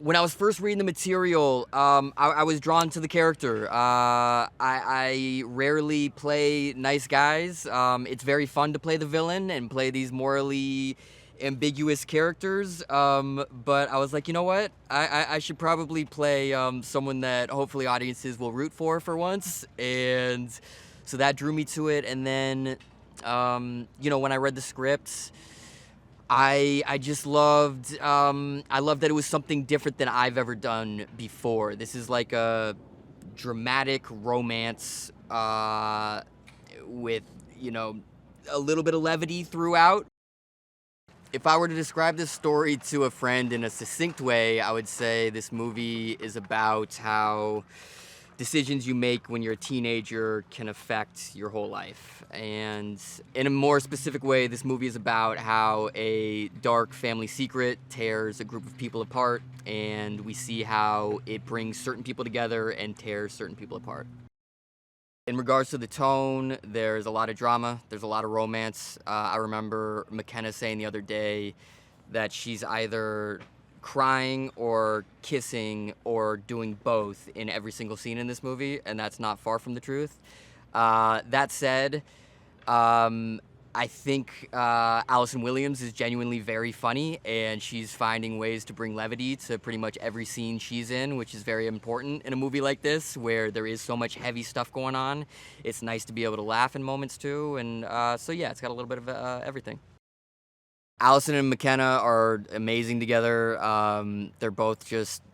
When I was first reading the material, I was drawn to the character. I rarely play nice guys. It's very fun to play the villain and play these morally ambiguous characters. But I was like, you know what? I should probably play someone that hopefully audiences will root for once. And so that drew me to it. And then, when I read the script, I just loved I loved that it was something different than I've ever done before. This is like a dramatic romance with a little bit of levity throughout. If I were to describe this story to a friend in a succinct way, I would say this movie is about how decisions you make when you're a teenager can affect your whole life. And in a more specific way, this movie is about how a dark family secret tears a group of people apart, and we see how it brings certain people together and tears certain people apart. In regards to the tone, there's a lot of drama, there's a lot of romance. I remember McKenna saying the other day that she's either crying or kissing or doing both in every single scene in this movie, and that's not far from the truth. That said, I think Allison Williams is genuinely very funny, and she's finding ways to bring levity to pretty much every scene she's in, which is very important in a movie like this where there is so much heavy stuff going on. It's nice to be able to laugh in moments too, and so yeah, it's got a little bit of everything. Allison and McKenna are amazing together. They're both just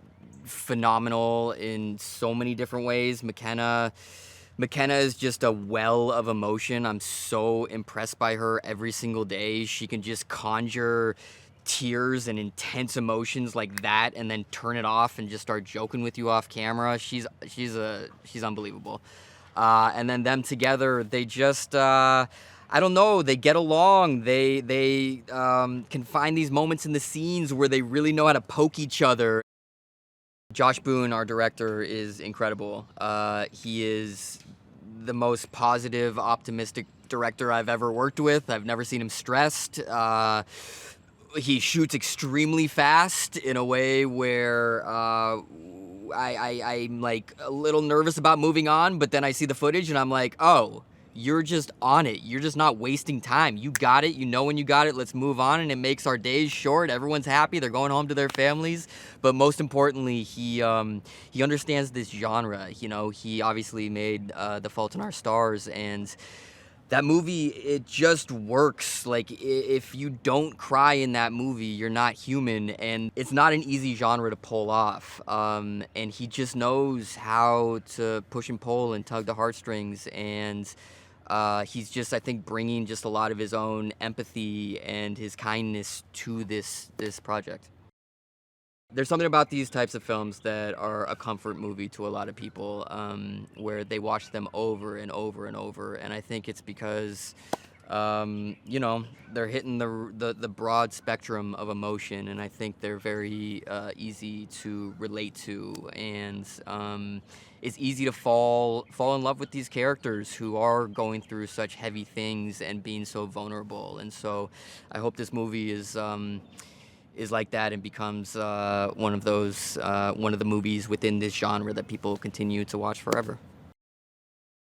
phenomenal in so many different ways. McKenna is just a well of emotion. I'm so impressed by her every single day. She can just conjure tears and intense emotions like that and then turn it off and just start joking with you off camera. She's unbelievable. And then them together, they just I don't know, they get along. They can find these moments in the scenes where they really know how to poke each other. Josh Boone, our director, is incredible. He is the most positive, optimistic director I've ever worked with. I've never seen him stressed. He shoots extremely fast in a way where I'm like a little nervous about moving on, but then I see the footage and I'm like, oh, you're just on it. You're just not wasting time. You got it. You know when you got it. Let's move on. And it makes our days short. Everyone's happy. They're going home to their families. But most importantly, he understands this genre. He obviously made The Fault in Our Stars, and that movie, it just works. Like, if you don't cry in that movie, you're not human, and it's not an easy genre to pull off. And he just knows how to push and pull and tug the heartstrings, and he's just, I think, bringing just a lot of his own empathy and his kindness to this project. There's something about these types of films that are a comfort movie to a lot of people, where they watch them over and over and over, and I think it's because they're hitting the broad spectrum of emotion, and I think they're very easy to relate to, and it's easy to fall in love with these characters who are going through such heavy things and being so vulnerable. And so I hope this movie is like that and becomes one of the movies within this genre that people continue to watch forever.